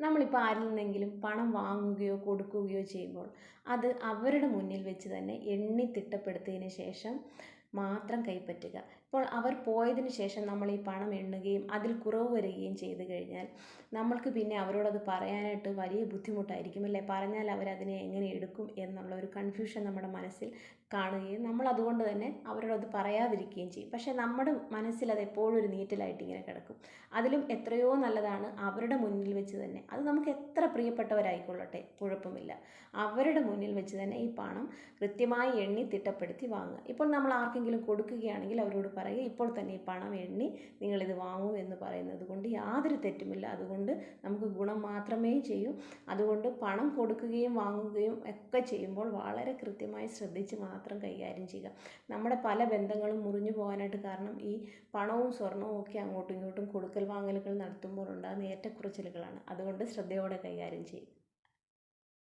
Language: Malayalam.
നമ്മളിപ്പോൾ ആരിൽ നിന്നെങ്കിലും പണം വാങ്ങുകയോ കൊടുക്കുകയോ ചെയ്യുമ്പോൾ അത് അവരുടെ മുന്നിൽ വെച്ച് തന്നെ എണ്ണി തിട്ടപ്പെടുത്തിയതിന് ശേഷം മാത്രം കൈപ്പറ്റുക. ഇപ്പോൾ അവർ പോയതിന് ശേഷം നമ്മൾ ഈ പണം എണ്ണുകയും അതിൽ കുറവ് വരികയും ചെയ്തു കഴിഞ്ഞാൽ നമ്മൾക്ക് പിന്നെ അവരോടത് പറയാനായിട്ട് വലിയ ബുദ്ധിമുട്ടായിരിക്കും അല്ലേ. പറഞ്ഞാൽ അവരതിനെ എങ്ങനെ എടുക്കും എന്നുള്ള ഒരു കൺഫ്യൂഷൻ നമ്മുടെ മനസ്സിൽ കാണുകയും നമ്മൾ അതുകൊണ്ട് തന്നെ അവരോടത് പറയാതിരിക്കുകയും ചെയ്യും. പക്ഷേ നമ്മുടെ മനസ്സിൽ അത് എപ്പോഴും ഒരു നീറ്റലായിട്ട് ഇങ്ങനെ കിടക്കും. അതിലും എത്രയോ നല്ലതാണ് അവരുടെ മുന്നിൽ വെച്ച് തന്നെ, അത് നമുക്ക് എത്ര പ്രിയപ്പെട്ടവരായിക്കൊള്ളട്ടെ കുഴപ്പമില്ല, അവരുടെ മുന്നിൽ വെച്ച് തന്നെ ഈ പണം കൃത്യമായി എണ്ണി തിട്ടപ്പെടുത്തി വാങ്ങുക. ഇപ്പോൾ നമ്മൾ ആർക്കെങ്കിലും കൊടുക്കുകയാണെങ്കിൽ അവരോട് പറയുക, ഇപ്പോൾ തന്നെ ഈ പണം എണ്ണി നിങ്ങളിത് വാങ്ങൂ എന്ന് പറയുന്നത് കൊണ്ട് യാതൊരു തെറ്റുമില്ല. അതുകൊണ്ട് നമുക്ക് ഗുണം മാത്രമേ ചെയ്യൂ. അതുകൊണ്ട് പണം കൊടുക്കുകയും വാങ്ങുകയും ഒക്കെ ചെയ്യുമ്പോൾ വളരെ കൃത്യമായി ശ്രദ്ധിച്ച് മാത്രം കൈകാര്യം ചെയ്യുക. നമ്മുടെ പല ബന്ധങ്ങളും മുറിഞ്ഞു പോകാനായിട്ട് കാരണം ഈ പണവും സ്വർണവും ഒക്കെ അങ്ങോട്ടും ഇങ്ങോട്ടും കൊടുക്കൽ വാങ്ങലുകൾ നടത്തുമ്പോൾ ഉണ്ടാകുന്ന ഏറ്റക്കുറച്ചിലുകളാണ്. അതുകൊണ്ട് ശ്രദ്ധയോടെ കൈകാര്യം ചെയ്യും.